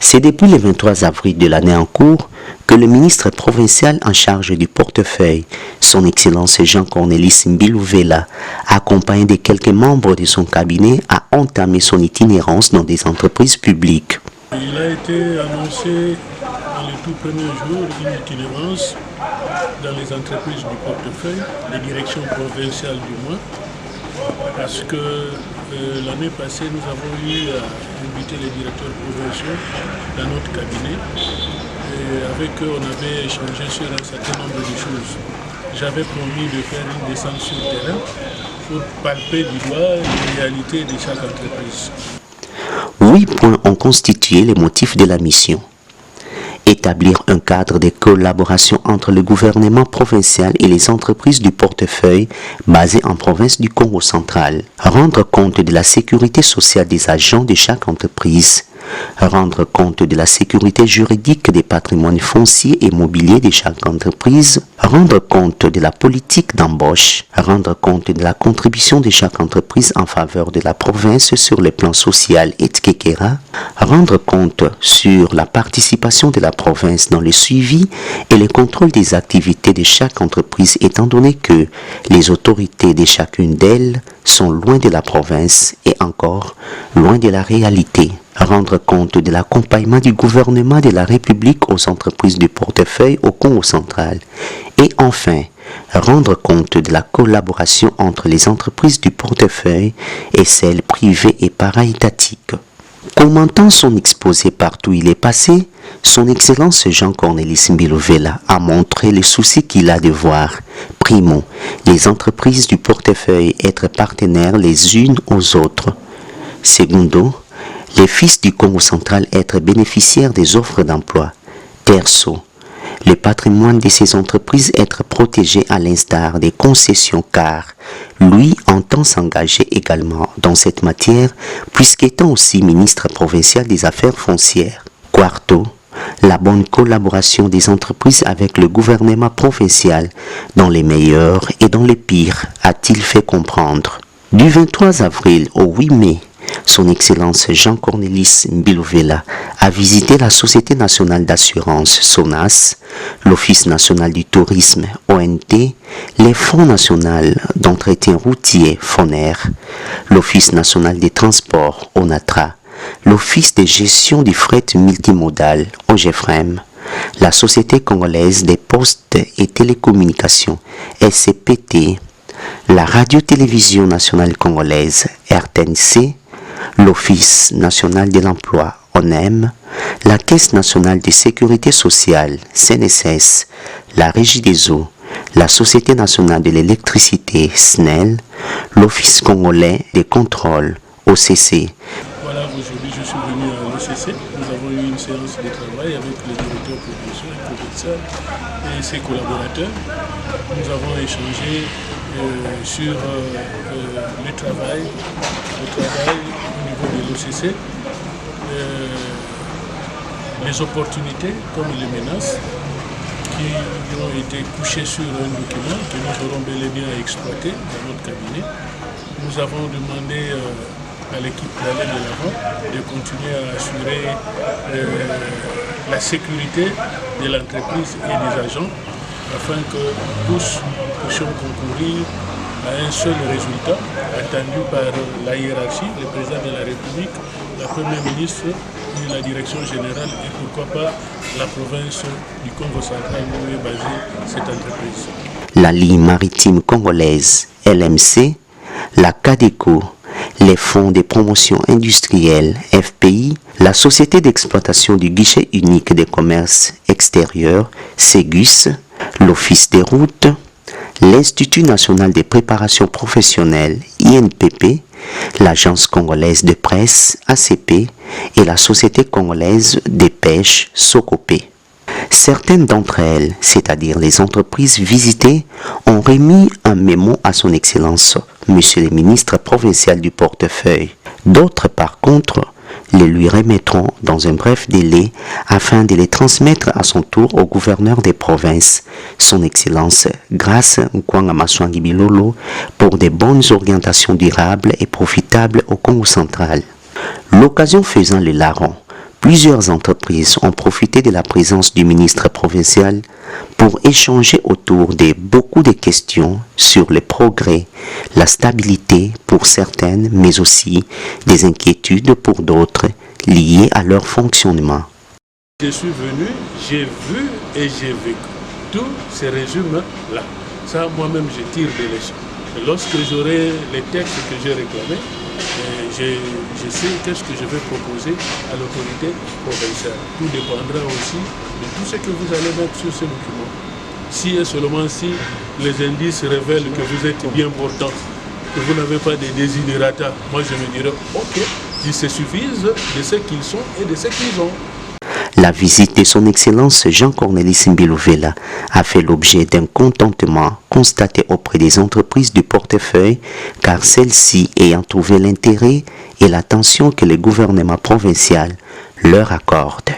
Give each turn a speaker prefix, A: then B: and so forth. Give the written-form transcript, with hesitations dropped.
A: C'est depuis le 23 avril de l'année en cours que le ministre provincial en charge du portefeuille, son Excellence Jean-Cornélis Mbilouvela, accompagné de quelques membres de son cabinet, a entamé son itinérance dans des entreprises publiques.
B: Il a été annoncé dans les tout premiers jours une itinérance dans les entreprises du portefeuille, les directions provinciales du moins, parce que l'année passée, nous avons eu à inviter les directeurs provinciaux dans notre cabinet et avec eux, on avait échangé sur un certain nombre de choses. J'avais promis de faire une descente sur le terrain pour palper du doigt les réalités de chaque entreprise.
A: 8 points ont constitué les motifs de la mission. Établir un cadre de collaboration entre le gouvernement provincial et les entreprises du portefeuille basées en province du Congo central. Rendre compte de la sécurité sociale des agents de chaque entreprise. Rendre compte de la sécurité juridique des patrimoines fonciers et mobiliers de chaque entreprise. Rendre compte de la politique d'embauche. Rendre compte de la contribution de chaque entreprise en faveur de la province sur le plan social etc. Rendre compte sur la participation de la province dans le suivi et le contrôle des activités de chaque entreprise étant donné que les autorités de chacune d'elles sont loin de la province et encore loin de la réalité. Rendre compte de l'accompagnement du gouvernement de la République aux entreprises du portefeuille au Congo central. Et enfin, rendre compte de la collaboration entre les entreprises du portefeuille et celles privées et para-étatiques. Commentant son exposé partout où il est passé, son Excellence Jean-Cornélis Mbilouvela a montré le souci qu'il a de voir, primo, les entreprises du portefeuille être partenaires les unes aux autres. Secondo, les fils du Congo central être bénéficiaires des offres d'emploi. Terzo, le patrimoine de ces entreprises être protégé à l'instar des concessions car lui entend s'engager également dans cette matière puisqu'étant aussi ministre provincial des Affaires foncières. Quarto, la bonne collaboration des entreprises avec le gouvernement provincial dans les meilleurs et dans les pires, a-t-il fait comprendre. Du 23 avril au 8 mai, son Excellence Jean-Cornélis Mbilouvela a visité la Société nationale d'assurance SONAS, l'Office national du tourisme ONT, les Fonds national d'entretien routier FONER, l'Office national des transports ONATRA, l'Office de gestion du fret multimodal OGEFREM, la Société congolaise des postes et télécommunications SCPT, la Radio-télévision nationale congolaise RTNC, l'Office national de l'emploi ONEM, la Caisse nationale de sécurité sociale CNSS, la Régie des eaux, la Société nationale de l'électricité SNEL, l'Office congolais des contrôles OCC.
B: Voilà, aujourd'hui je suis venu à l'OCC. Nous avons eu une séance de travail avec le directeur provincial et ses collaborateurs. Nous avons échangé sur le travail au niveau de l'OCC, les opportunités comme les menaces qui ont été couchées sur un document que nous aurons bel et bien exploité dans notre cabinet. Nous avons demandé à l'équipe d'aller de l'avant, de continuer à assurer la sécurité de l'entreprise et des agents afin que tous puissions concourir à un seul résultat attendu par la hiérarchie, le président de la République, la première ministre et la direction générale et pourquoi pas la province du Congo central où est basée cette entreprise.
A: La ligne maritime congolaise LMC, la CADECO, les fonds de promotion industrielle FPI, la société d'exploitation du guichet unique des commerces extérieurs SEGUS, l'Office des routes, l'Institut national des préparations professionnelles INPP, l'Agence congolaise de presse ACP et la Société congolaise des pêches SOCOPE. Certaines d'entre elles, c'est-à-dire les entreprises visitées, ont remis un mémo à son Excellence, Monsieur le ministre provincial du portefeuille. D'autres, par contre, les lui remettront dans un bref délai afin de les transmettre à son tour au gouverneur des provinces, son Excellence Grace Nkwanga Maswangi Bilolo, pour de bonnes orientations durables et profitables au Congo central. L'occasion faisant le larron, Plusieurs entreprises ont profité de la présence du ministre provincial pour échanger autour de beaucoup de questions sur le progrès, la stabilité pour certaines, mais aussi des inquiétudes pour d'autres liées à leur fonctionnement.
B: Je suis venu, j'ai vu et j'ai vécu tous ces résumes-là. Ça, moi-même, je tire des leçons. Et lorsque j'aurai les textes que j'ai réclamés, je sais qu'est-ce que je vais proposer à l'autorité provinciale. Tout dépendra aussi de tout ce que vous allez mettre sur ce document. Si et seulement si les indices révèlent que vous êtes bien portant, que vous n'avez pas de desiderata, moi je me dirais, ok, ils se suffisent de ce qu'ils sont et de ce qu'ils ont.
A: La visite de son Excellence Jean-Cornelis Mbilouvela a fait l'objet d'un contentement constaté auprès des entreprises du portefeuille, car celles-ci ayant trouvé l'intérêt et l'attention que le gouvernement provincial leur accorde.